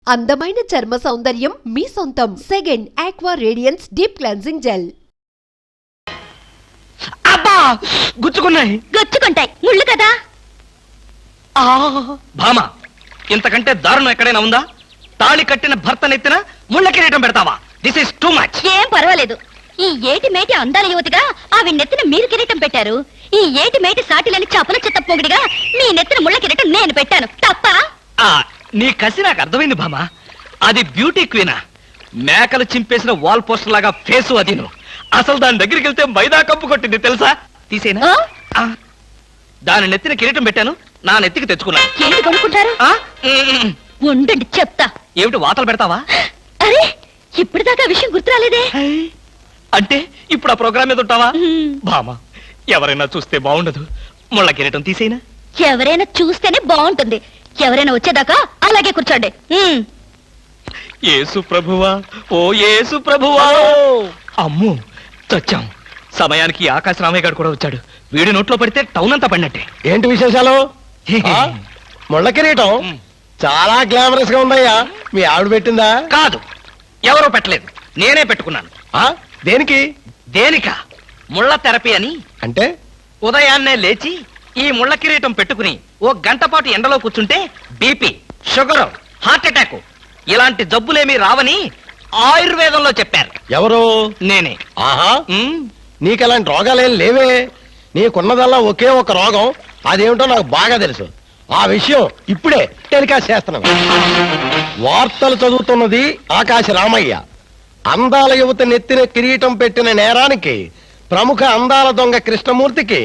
అందమైన చర్మ సౌందర్యం మీ సొంతం. Second aqua radiance deep cleansing gel. అబ్బా గుచ్చుకున్నాయి. గుచ్చుకుంటాయి, ముళ్ళు కదా. భామ, ఇంతకంటే దారుణం ఎక్కడైనా ఉందా? తాళి కట్టిన భర్త నెత్తిన ముళ్ళ కిరీటం పెడతావా? This is too much. ఏం పర్వాలేదు. ఈ ఏటి మేటి అందాల యువతిగా ఆవి నెత్తిన మీరు కిరీటం పెట్టారు. ఈ ఏటి మేటి సాటిలని చపల చెత్త పొగిడిగా మీ నెత్తిన ముళ్ళ కిరీటం నేను పెట్టాను. తప్ప? నీ కసి నాకు అర్థమైంది భామ. అది బ్యూటీ క్వీనా? మేకలు చింపేసిన వాల్ పోస్టర్ లాగా ఫేసు అది. అసలు దాని దగ్గరికి వెళ్తే మైదా కప్పు కొట్టింది తెలుసా? తీసేనా? దాని నెత్తిన కిరీటం పెట్టాను, నా నెత్తికి తెచ్చుకున్నాను. ఏంటి కొనుక్కుంటారు? ఉండండి చెప్తా. ఏమిటి వాతలు పెడతావా? అరే, ఇప్పటిదాకా విషయం గుర్తురాలేదే. అంటే ఇప్పుడు ఆ ప్రోగ్రామ్ మీద ఉంటావా? భామ, ఎవరైనా చూస్తే బాగుండదు. ముళ్ళ కిరీటం తీసేనా? ఎవరైనా చూస్తేనే బాగుంటుంది. ఎవరైనా వచ్చేదాకా అలాగే కూర్చోండి. యేసు ప్రభువా, ఓ యేసు ప్రభువా. అమ్మో, చచ్చాం. సమయానికి ఆకాశ రామయ్య గారు కూడా వచ్చాడు. వీడి నోట్లో పడితే టౌన్ అంతా పడినట్టే. ఏంటి విశేషాలు? ముళ్ళ కిరీటం చాలా గ్లామరస్ గా ఉందయ్యా. మీ ఆవిడ పెట్టిందా? కాదు, ఎవరో పెట్టలేదు, నేనే పెట్టుకున్నాను. దేనికి? దేనికా? ముళ్ళ థెరపీ అని. అంటే ఉదయాన్నే లేచి ఈ ముళ్ళ కిరీటం పెట్టుకుని ఓ గంట పాటు ఎండలో కూర్చుంటే బీపీ, షుగర్, హార్ట్ అటాక్ ఇలాంటి జబ్బులేమీ రావని ఆయుర్వేదంలో చెప్పారు. ఎవరు? నేనే. ఆహా, నీకెలాంటి రోగాలేం లేవే. నీకున్నదల్లా ఒకే ఒక రోగం. అదేమిటో నాకు బాగా తెలుసు. ఆ విషయం ఇప్పుడే టెలికాస్ట్ చేస్తున్నాను. వార్తలు చదువుతున్నది ఆకాశ రామయ్య. అందాల యువత నెత్తిన కిరీటం పెట్టిన నేరానికి ప్రముఖ అందాల దొంగ కృష్ణమూర్తికి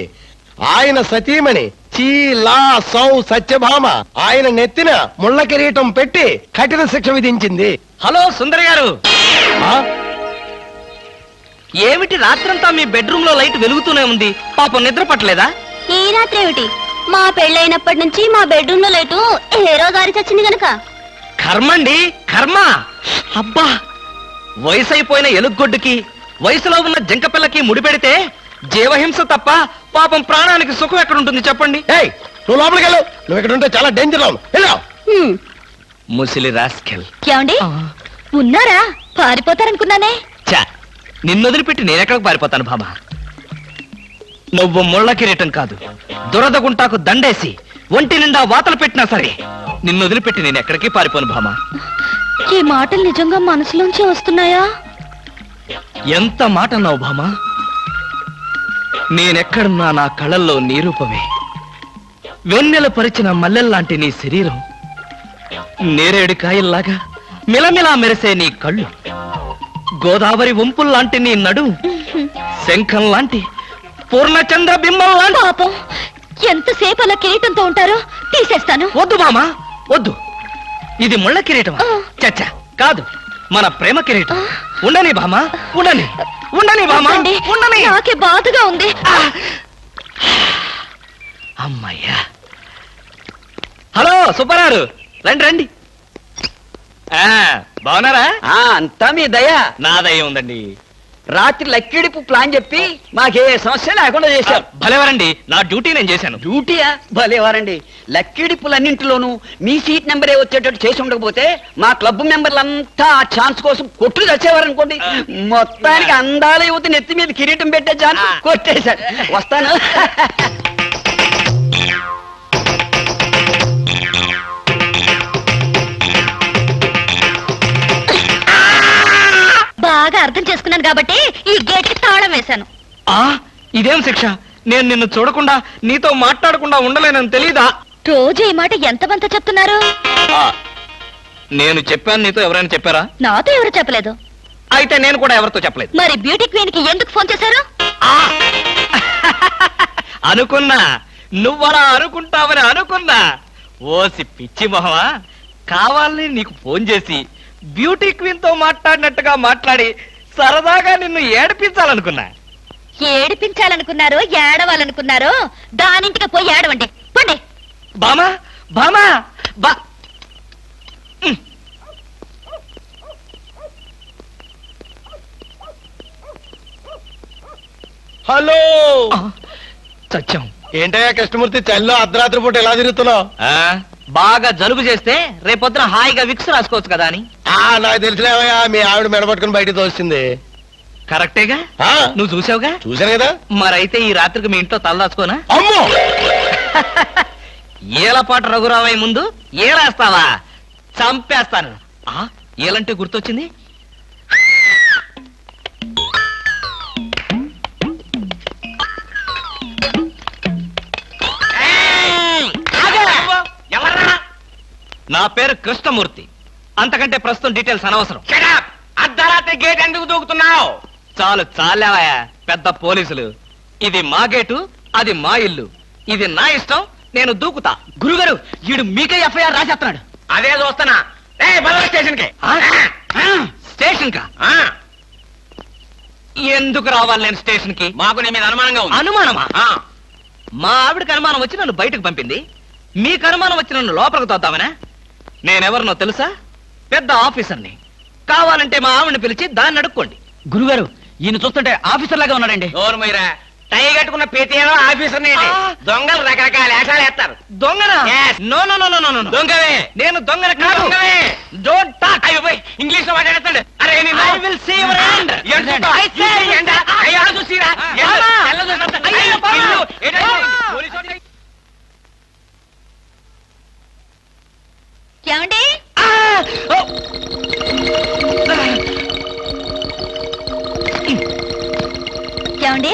ఆయన సతీమణి చీలా సౌ సత్యభామ ఆయన నెత్తిన ముళ్ళ కిరీటం పెట్టి కఠిన శిక్ష విధించింది. హలో సుందరి గారు, ఏమిటి రాత్రంతా మీ బెడ్రూమ్ లో లైట్ వెలుగుతూనే ఉంది? పాపం నిద్ర పట్టలేదా? ఈ రాత్రి ఏమిటి? మా పెళ్ళైనప్పటి నుంచి మా బెడ్రూమ్ లో లేటు ఏ రోజు ఆరి చచ్చింది గనక. కర్మండి, కర్మ. అబ్బా, వయసు అయిపోయిన ఎలుగొడ్డుకి వయసులో ఉన్న జంకపిల్లకి ముడిపెడితే జీవహింస తప్ప పాపం ప్రాణానికి సుఖం ఎక్కడుంటుంది చెప్పండి? నువ్వు లోపలికి వెళ్ళు. నువ్వు ఇక్కడ ఉంటే చాలా డేంజర్. ముసిలి రాస్కెల్. ఏమండి ఉన్నారా? పారిపోతారనుకున్నానే. చా, నిన్నొదిలిపెట్టి నేనెక్కడికి పారిపోతాను భామ? నువ్వు ముళ్ళ కిరీటం కాదు, దురద గుంటాకు దండేసి ఒంటి నిండా వాతలు పెట్టినా సరే నిన్నొదిలిపెట్టి నేను ఎక్కడికి పారిపోను భామ. ఈ మాటలు నిజంగా మనసులోంచి వస్తున్నాయా? ఎంత మాట అన్నావు భామ. నేనెక్కడున్నా నా కళ్ళల్లో నీ రూపమే. వెన్నెల పరిచిన మల్లెల్లాంటి నీ శరీరం, నేరేడు కాయల్లాగా మిలమిలా మెరిసే నీ కళ్ళు, గోదావరి వంపుల్లాంటి నీ నడు, శంఖం లాంటి పూర్ణచంద్ర బింబం లాంటి. పాపం, ఎంతసేపు అలా కిరీటంతో ఉంటారో తీసేస్తాను. వద్దు మామా, వద్దు. ఇది ముళ్ళ కిరీటమా? చచ్చా, కాదు, మన ప్రేమ కిరీటం. ఉండని భామా, ఉండని, ఉండని భామా, ఉండని. నాకే బాధగా ఉంది. అమ్మయ్యా. హలో సుబ్బారావు, రండి రండి. బాగున్నారా? అంతా మీ దయ. నా దయ ఉందండి. రాత్రి లక్కిడిపు ప్లాన్ చెప్పి మాకే సమస్య లేకుండా చేశారు. భలేవారండి, నా డ్యూటీ నేను చేశాను. డ్యూటీయా? భలేవారండి. లక్కిడిపులన్నింటిలోనూ మీ సీట్ నెంబరే వచ్చేటట్టు చేసి ఉండకపోతే మా క్లబ్ మెంబర్లంతా ఆ ఛాన్స్ కోసం కొట్టుకు తెచ్చేవారనుకోండి. మొత్తానికి అందాల యువత నెత్తి మీద కిరీటం పెట్టే ఛాన్స్ కొట్టేశారు. వస్తాను. బాగా అర్థం చేసుకున్నాను కాబట్టి ఈ గేట్ కి తాళం వేశాను. ఇదేం శిక్ష? నేను నిన్ను చూడకుండా నీతో మాట్లాడకుండా ఉండలేనని తెలీదా? రోజు ఈ మాట ఎంతమంత చెప్తున్నారు? నేను చెప్పాను, నీతో ఎవరైనా చెప్పారా? నాతో ఎవరు చెప్పలేదు. అయితే నేను కూడా ఎవరితో చెప్పలేదు. మరి బ్యూటీ క్వీన్ కి ఎందుకు ఫోన్ చేశారు? అనుకున్నా, నువ్వలా అనుకుంటావని అనుకున్నా. ఓసి పిచ్చి మొహమా, కావాలని నీకు ఫోన్ చేసి బ్యూటీ క్వీన్ తో మాట్లాడినట్టుగా మాట్లాడి సరదాగా నిన్ను ఏడిపించాలనుకున్నా. ఏడిపించాలనుకున్నారో ఏడవాలనుకున్నారో దానింటికి పోయి ఏడవండి. పండి. బామా, బామా, బా. హలో, చచ్చాం. ఏంటయ్యా కృష్ణమూర్తి, చల్లో అర్ధరాత్రి పూట ఎలా తిరుగుతున్నావు? బాగా జలుబు చేస్తే రేపొద్దున హాయిగా విక్స్ రాసుకోవచ్చు కదా అని. నాకు తెలిసినవయ్యా మీ ఆవిడ మెడపట్టుకుని బయటకు తోస్తుంది. కరెక్టేగా, ఆ, నువ్వు చూసావుగా. చూశాను కదా. మరైతే ఈ రాత్రికి మీ ఇంట్లో తలదాచుకోనా? అమ్మో ఏలపాటు రఘురామయ్య ముందు ఏలేస్తావా? చంపేస్తాను. ఏలంటే గుర్తొచ్చింది. నా పేరు కృష్ణమూర్తి. అంతకంటే ప్రస్తుతం డీటెయిల్స్ అనవసరం. అర్ధరాత్రి గేట్ ఎందుకు దూకుతున్నావు? చాలు చాలావయ్యా, పెద్ద పోలీసులు. ఇది మా గేటు, అది మా ఇల్లు. ఇది నా ఇష్టం, నేను దూకుతా. గురుగారు వీడు మీకే ఎఫ్ఐఆర్ రాసేస్తున్నాడు. అదే చూస్తున్నా. స్టేషన్ కి స్టేషన్ కా? ఎందుకు రావాలి నేను స్టేషన్ కి? మాకు నీ మీద అనుమానంగా ఉంది. అనుమానమా? మా ఆవిడకి అనుమానం వచ్చి నన్ను బయటకు పంపింది. మీకు అనుమానం వచ్చి నన్ను లోపలికి తోద్దామనా? నేనెవరినో తెలుసా? పెద్ద ఆఫీసర్ని. కావాలంటే మా ఆవిడని పిలిచి దాన్ని అడుక్కోండి. గురుగారు ఈయన చూస్తుంటే ఆఫీసర్ లాగా ఉన్నాడండి. నోరు మీరా, టై కట్టుకున్న ప్రతిలో ఆఫీసర్ దొంగలు రకరకాల వేషాలు వేస్తారు. దొంగనా? Yes. No no no no no no. దొంగవే. నేను దొంగన కాదు. Don't talk. ఇంగ్లీష్ లో మాట్లాడతాడు. అరే I will see your hand. I say. అయ్యో, బావా. ఏమండి? ఏమండి?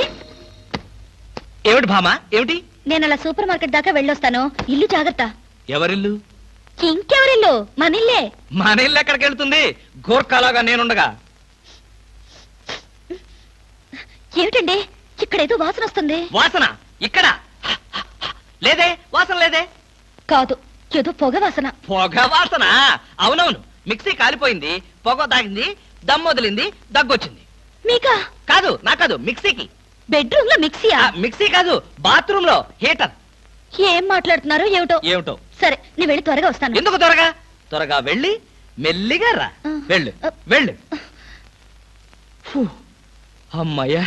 ఏమిటి భామా, ఏమిటి? నేను అలా సూపర్ మార్కెట్ దాకా వెళ్ళొస్తాను. ఇల్లు జాగ్రత్త. ఎవరిల్లు? ఇంకెవరిల్లు? మనిల్లే. మన ఇల్లు ఎక్కడికి వెళ్తుంది? గోర్ఖాలాగా నేనుండగా. ఏమిటండి ఇక్కడ ఏదో వాసన వస్తుంది? వాసన ఇక్కడ లేదే, వాసన లేదే. కాదు, ఏదో పొగ వాసన. పొగ వాసన? అవునవును, మిక్సీ కాలిపోయింది, పొగ తాగింది, దమ్ వదిలింది, దగ్గొచ్చింది. మీకా? కాదు, నా కాదు, మిక్సీకి. బెడ్రూమ్ లో మిక్సీయా? మిక్సీ కాదు, బాత్రూమ్ లో హీటర్. ఏం మాట్లాడుతున్నారో ఏమిటో. ఏమిటో? సరే, నీ వెళ్ళి త్వరగా వస్తాను. ఎందుకు త్వరగా? త్వరగా వెళ్ళి మెల్లిగా రా. వెళ్ళు వెళ్ళు. ఫు, అమ్మయ్యా.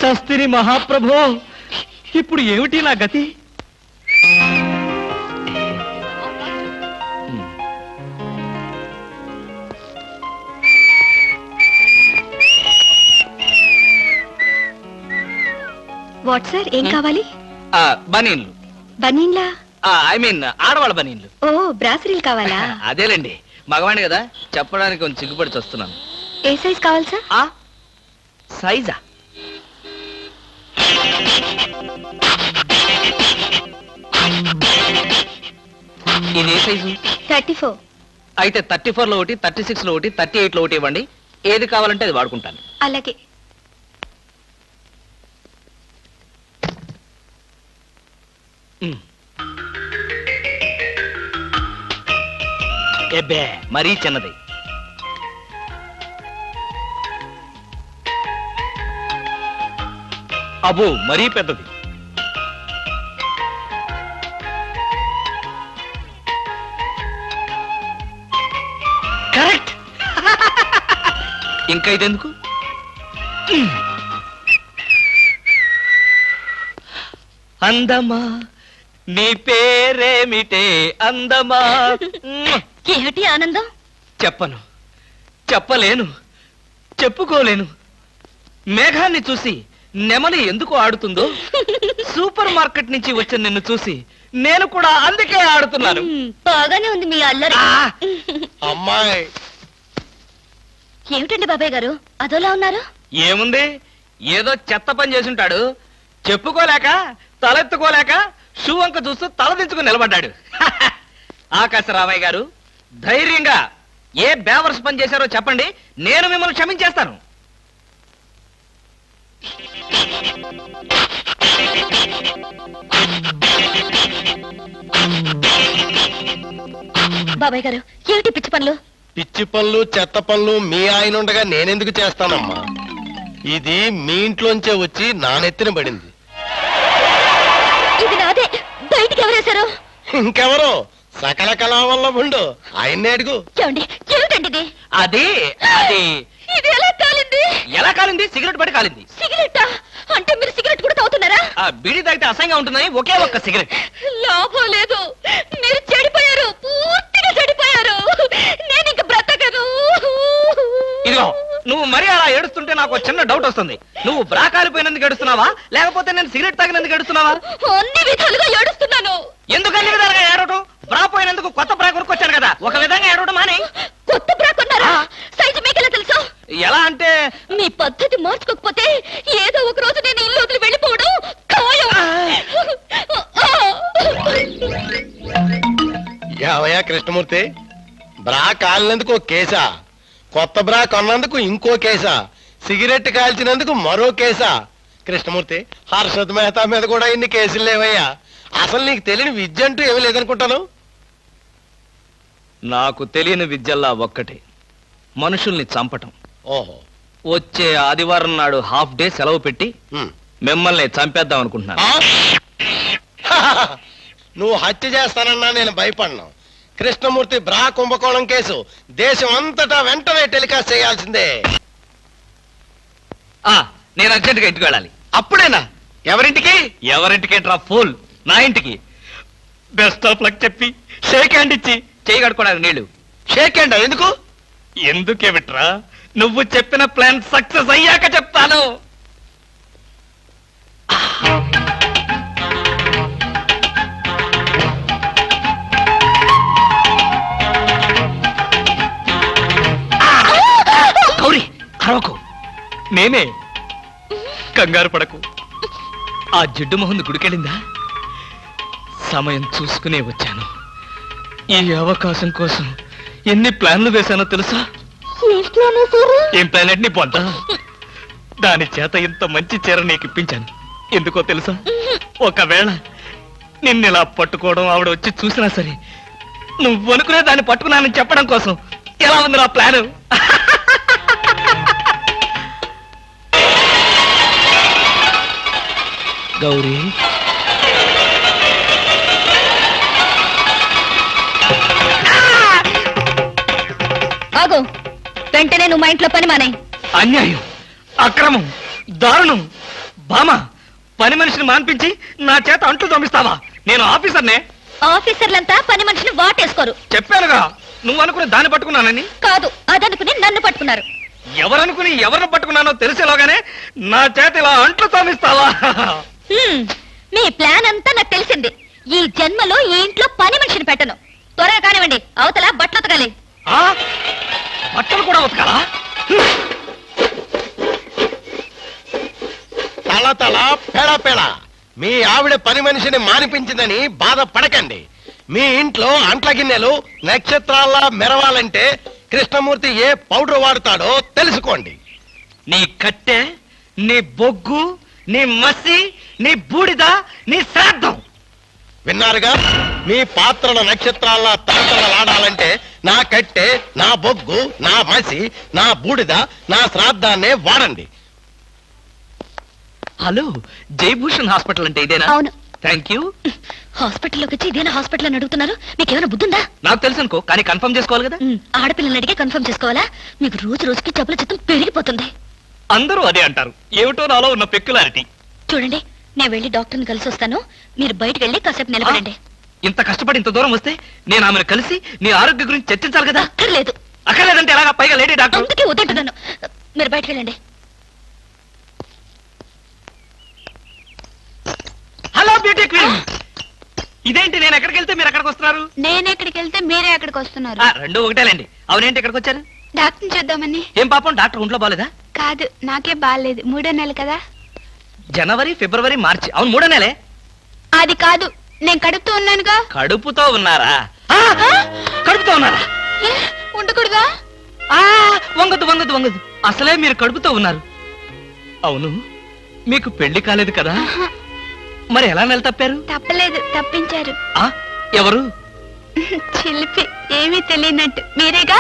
చస్తిని మహాప్రభో, ఇప్పుడు ఏమిటి నా గతి? వాట్ సార్, ఏం కావాలి? బనీన్లు. బనీన్లా? ఐ మీన్ ఆడవాళ్ళ బనీన్లు. ఓ, బ్రాసరీలు కావాలా? అదేలేండి, మగవాణి కదా, చెప్పడానికి కొంచెం సిగ్గుపడి వస్తున్నాను. ఏ సైజ్ కావాలి సార్? సైజా? ఇది ఏ సైజు? 34. అయితే 34 లో ఒకటి, 36 లో ఒకటి, 38 లో ఒకటి ఇవ్వండి. ఏది కావాలంటే అది వాడుకుంటాను. అలాగే. ఎబ్బే, మరీ చిన్నది. అబ్బో, మరీ పెద్దది. కరెక్ట్. ఇంకా ఇదెందుకు? అందమా, నీ పేరేమిటే అందమా? ఏమిటి ఆనందం? చెప్పను, చెప్పలేను, చెప్పుకోలేను. మేఘాన్ని చూసి నెమలి ఎందుకు ఆడుతుందో, సూపర్ మార్కెట్ నుంచి వచ్చిన నిన్ను చూసి నేను కూడా అందుకే ఆడుతున్నాను. బాగానే ఉంది మీ అల్లరి. అమ్మాయి ఏమిటండి బాబాయ్ గారు అదోలా ఉన్నారు? ఏముంది, ఏదో చెత్త పని చేసుంటాడు. చెప్పుకోలేక, తలెత్తుకోలేక షూ వంక చూస్తూ తలదించుకుని నిలబడ్డాడు. ఆకాశరామయ్య గారు, ధైర్యంగా ఏ బేవర్స్ పని చేశారో చెప్పండి, నేను మిమ్మల్ని క్షమించేస్తాను. బాబాయ్ గారు, ఏమిటి పిచ్చి పనులు? పిచ్చి పనులు చెత్త పనులు మీ ఆయన ఉండగా నేనెందుకు చేస్తానమ్మా? ఇది మీ ఇంట్లోంచే వచ్చి నా నెత్తిన పడింది. ఇది నాదే. బయటికి ఎవరేశారు? ఇంకెవరో సకల కళా వల్ల ఉండు ఆయన్నే అడుగు. ఏమండి, ఏమిటండి ఇది? అది అది ఇది ఎలా కాలింది? ఎలా కాలింది? సిగరెట్ పడి కాలింది. సిగరెట్టా? అంటే మీరు సిగరెట్ కూడా తాగుతున్నారా? ఆ బీడీ తాగితే అసహ్యంగా ఉంటుందని ఒకే ఒక్క సిగరెట్. లాభం లేదు, మీరు చెడిపోయారు, పూర్తిగా చెడిపోయారు. నేను ఇంక బ్రతకను. ఇదిగో నువ్వు మరీ అలా ఏడుస్తుంటే నాకు ఒక చిన్న డౌట్ వస్తుంది. నువ్వు బ్రా కాలిపోయినందుకు ఏడుస్తున్నావా, లేకపోతే నేను సిగరెట్ తాగినందుకు ఏడుస్తున్నావా? అన్ని విధాలుగా ఏడుస్తున్నాను. ఎందుకు అన్ని విధాలుగా ఏడవటం? బ్రా పోయినందుకు కొత్త బ్రా కొనుక్కొచ్చాను కదా, ఒక విధంగా ఏడవడం మానే. కొత్త బ్రా కొన్నారా? సైజు మీకెలా తెలుసు? ఎలా అంటే మీ పద్ధతి మార్చుకోకపోతే ఏదో ఒక రోజు నేను ఇల్లు వదిలి వెళ్ళిపోవడం ఖాయం. యావయ్యా కృష్ణమూర్తి, బ్రా కాలినందుకు ఒక కేసా, కొత్త బ్రా కొన్నందుకు ఇంకో కేసా, సిగరెట్ కాల్చినందుకు మరో కేసా? కృష్ణమూర్తి, హర్షద్ మెహతా మీద కూడా ఇన్ని కేసులు లేవయ్యా. అసలు నీకు తెలియని విద్య అంటూ ఏమీ లేదనుకుంటాను. నాకు తెలియని విద్యల్లా ఒక్కటే, మనుషుల్ని చంపటం. ఓహో. వచ్చే ఆదివారం నాడు హాఫ్ డే సెలవు పెట్టి ఉమ్. మిమ్మల్ని చంపేద్దాం అనుకుంటున్నాను. ఆ? నువ్వు హత్య చేస్తానన్నా నేను భయపడను. కృష్ణమూర్తి బ్రా కుంభకోణం కేసు దేశం అంతటా వెంటనే టెలికాస్ట్ చేయాల్సిందే. నేను అర్జెంట్గా ఇంటికి వెళ్ళాలి. అప్పుడేనా? ఎవరింటికి? ఎవరింటికి డ్రా ఫూల్, నా ఇంటికి. బెస్ట్ ఆఫ్ లక్ చెప్పి షేక్ హ్యాండ్ ఇచ్చి చేయి కడుకోవడానికి నీళ్లు. షేక్ హ్యాండ్ ఎందుకు? ఎందుకే విట్రా, నువ్వు చెప్పిన ప్లాన్ సక్సెస్ అయ్యాక చెప్తాను. గౌరీ అరవకు, నేనే. కంగారు పడకు. ఆ జిడ్డు మొహంది గుడికెళ్ళిందా? సమయం చూసుకునే వచ్చాను. ఈ అవకాశం కోసం ఎన్ని ప్లాన్లు వేశానో తెలుసా? ఏం ప్లాన్ అంటే నీ పొంత? దాని చేత ఇంత మంచి చీర నీకు ఇప్పించాను. ఎందుకో తెలుసా? ఒకవేళ నిన్నిలా పట్టుకోవడం ఆవిడ వచ్చి చూసినా సరే, నువ్వు అనుకునే దాన్ని పట్టుకున్నానని చెప్పడం కోసం. ఎలా ఉంది నా ప్లాను? గౌరీ, ఆగు, వెంటనే నువ్వు మా ఇంట్లో పని మానే. అన్యాయం, అక్రమం, దారుణం. బామ, పని మనిషిని మాన్పించి నా చేత అంట్లు తోమిస్తావా? నేను ఆఫీసర్నే. ఆఫీసర్లంతా పని మనిషిని వాటేసుకోరు. చెప్పానుగా, నువ్వు అనుకుని దాన్ని పట్టుకున్నానని. కాదు, అదనుకుని నన్ను పట్టుకున్నారు. ఎవరనుకుని ఎవరిని పట్టుకున్నానో తెలిసేలోగానే నా చేత ఇలా అంట్లు తోమిస్తావా? మీ ప్లాన్ అంతా నాకు తెలిసింది. ఈ జన్మలో ఈ ఇంట్లో పని మనిషిని పెట్టను. త్వరగా కానివ్వండి, అవతల బట్టలు ఉతకాలి. ఆ? బట్టలు కూడా ఉతకాలా? తల తల పెడ పెడ మీ ఆవిడ పని మనిషిని మానిపించిందని బాధపడకండి. మీ ఇంట్లో అంట్ల గిన్నెలు నక్షత్రాల్లా మెరవాలంటే కృష్ణమూర్తి ఏ పౌడర్ వాడతాడో తెలుసుకోండి. నీ కట్టె, నీ బొగ్గు, నీ మసి, నీ బూడిద, నీ శ్రాద్ధం. విన్నారుగా? మీ పాత్రల నక్షత్రాల్లా తలతలలాడాలంటే నా కట్టె, నా బొగ్గు, నా మసి, నా బూడిద, నా శ్రాద్ధాన్నే వాడండి. హలో, జయభూషణ్ హాస్పిటల్ అంటే ఇదేనా? అవును. Thank you. హాస్పిటల్లోకి వచ్చి ఇదేనా హాస్పిటల్ అని అడుగుతున్నారు? మీకేమైనా బుద్ధుందా? నాకు తెలుసు అనుకో, కానీ కన్ఫర్మ్ చేసుకోవాలి కదా. ఆడపిల్లల్ని అడిగే కన్ఫర్మ్ చేసుకోవాలా? మీకు రోజు రోజుకి జబ్బుల చిత్తం పెరిగిపోతుంది. అందరూ అదే అంటారు. ఏమిటో నాలో ఉన్న పెక్యులారిటీ. చూడండి, నేను వెళ్ళి డాక్టర్ని కలిసి వస్తాను. మీరు బయటకు వెళ్ళి కాసేపు నిలబడండి. ఇంత కష్టపడి ఇంత దూరం వస్తే నేను ఆమెను కలిసి నీ ఆరోగ్య గురించి చర్చించాలి కదా. అక్కర్లేదు. అక్కర్లేదంటే ఎలాగా? పైగా లేడీ డాక్టర్. అందుకే వద్దంటున్నాను. మీరు బయటకు వెళ్ళండి. హలో బ్యూటీ క్వీన్, ఇదేంటి నేను ఎక్కడికి వెళ్తే మీరు ఎక్కడికి వస్తున్నారు? నేను ఎక్కడికి వెళ్తే మీరే అక్కడికి వస్తున్నారు. రెండు ఒకటేలేండి. అవునేంటి ఎక్కడికి వచ్చారు? డాక్టర్ చూద్దామని. ఏం పాపం, డాక్టర్ ఒంట్లో బాలేదా? కాదు, నాకే బాగాలేదు. 3వ నెల కదా. జనవరి, ఫిబ్రవరి, మార్చి. అవును, 3వ నెలే. అది కాదు, నేను కడుపుతూ ఉన్నానుగా. కడుపుతో ఉన్నారా? కడుపుతో ఉన్నారా? ఏ, ఉండకూడదా? వంగదు వంగదు వంగదు. అసలే మీరు కడుపుతో ఉన్నారు. అవును, మీకు పెళ్లి కాలేదు కదా? మరి ఎలా నెల తప్పారు? తప్పలేదు, తప్పించారు. ఎవరు? చిలిపి, ఏమీ తెలియనట్టు. మీరేగా?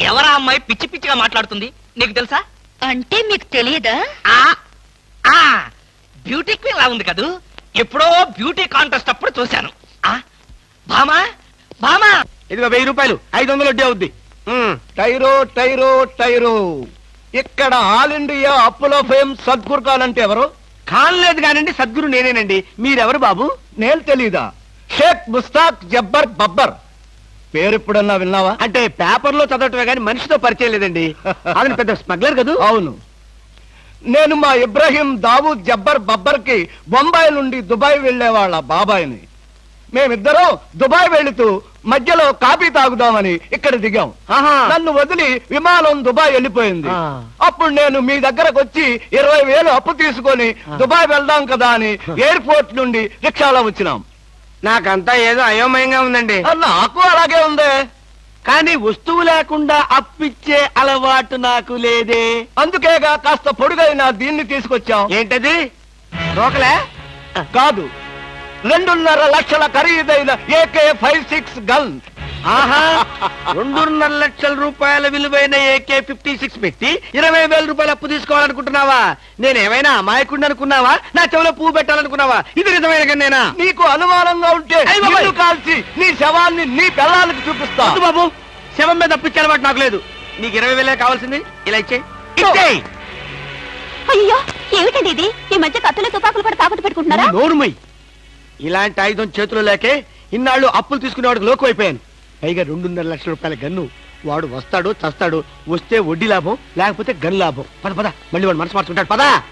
ఎవరా అమ్మాయి పిచ్చి పిచ్చిగా మాట్లాడుతుంది? నీకు తెలుసా? అంటే మీకు తెలియదా? బ్యూటీ క్వీన్ లా ఉంది కదూ. ఎప్పుడో బ్యూటీ కాంటెస్ట్ అప్పుడు చూశాను. భామా భామా ఇదిగో 1000 రూపాయలు 500 వడ్డీ అవుద్ది టైరో టైరో టైరో ఇక్కడ ఆల్ ఇండియా అప్పులో ఫేమ్ సద్గురు ఖాన్ అంటే ఎవరు? ఖాన్ లేదు కానండి, సద్గురు నేనేనండి. మీరెవరు బాబు? నేను తెలీదా? షేక్ ముస్తాక్ జబ్బర్ బబ్బర్. పేరు ఎప్పుడన్నా విన్నావా? అంటే పేపర్ లో చదవటమే కానీ మనిషితో పరిచయం లేదండి. అతను పెద్ద స్మగ్లర్ కదా. అవును, నేను మా ఇబ్రాహీం దావూద్ జబ్బర్ బబ్బర్ కి బొంబాయి నుండి దుబాయ్ వెళ్లే వాళ్ళ బాబాయిని. మేమిద్దరం దుబాయ్ వెళుతూ మధ్యలో కాఫీ తాగుదామని ఇక్కడ దిగాం. నన్ను వదిలి విమానం దుబాయ్ వెళ్ళిపోయింది. అప్పుడు నేను మీ దగ్గరకు వచ్చి 20,000 అప్పు తీసుకొని దుబాయ్ వెళ్దాం కదా అని ఎయిర్పోర్ట్ నుండి రిక్షాలో వచ్చినాం. నాకంతా ఏదో అయోమయంగా ఉందండి. నాకు అలాగే ఉంది, కానీ వస్తువు లేకుండా అప్పిచ్చే అలవాటు నాకు లేదే. అందుకేగా కాస్త పొడుగైన దీన్ని తీసుకొచ్చాం. ఏంటది? రోకలే కాదు, 2.5 లక్షల ఖరీదైన AK-56 గన్. ఆహా, 2.5 లక్షల రూపాయల విలువైన AK-56 పెట్టి 20,000 రూపాయలు అప్పు తీసుకోవాలనుకుంటున్నావా? నేనేమైనా అమాయకుడిని అనుకున్నావా? నా చెవిలో పువ్వు పెట్టాలనుకున్నావా? ఇది నిజమైన గన్నేనా? నీకు అనుమానంగా ఉంటే నిన్ను కాల్చి నీ శవాన్ని నీ పిల్లలకి చూపిస్తా. బాబు, శవం మీద అప్పిచ్చే అలవాటు నాకు లేదు. నీకు 20,000 కావాల్సింది, ఇలా ఇచ్చేయి. అయ్యో ఏమిటండి ఇది? ఈ మధ్య కత్తులు తుపాకులు కూడా తాకట్టు పెట్టుకుంటున్నారా? నోరుమై, ఇలాంటి ఆయుధం చేతిలో లేకే ఇన్నాళ్ళు అప్పులు తీసుకునేవాడికి లోకు అయిపోయాను. పైగా 2.5 లక్షల రూపాయల గన్ను. వాడు వస్తాడు చస్తాడు, వస్తే వడ్డీ లాభం, లేకపోతే గన్ లాభం. పద పద, మళ్ళీ వాడు మనసు మార్చుకుంటాడు. పదా.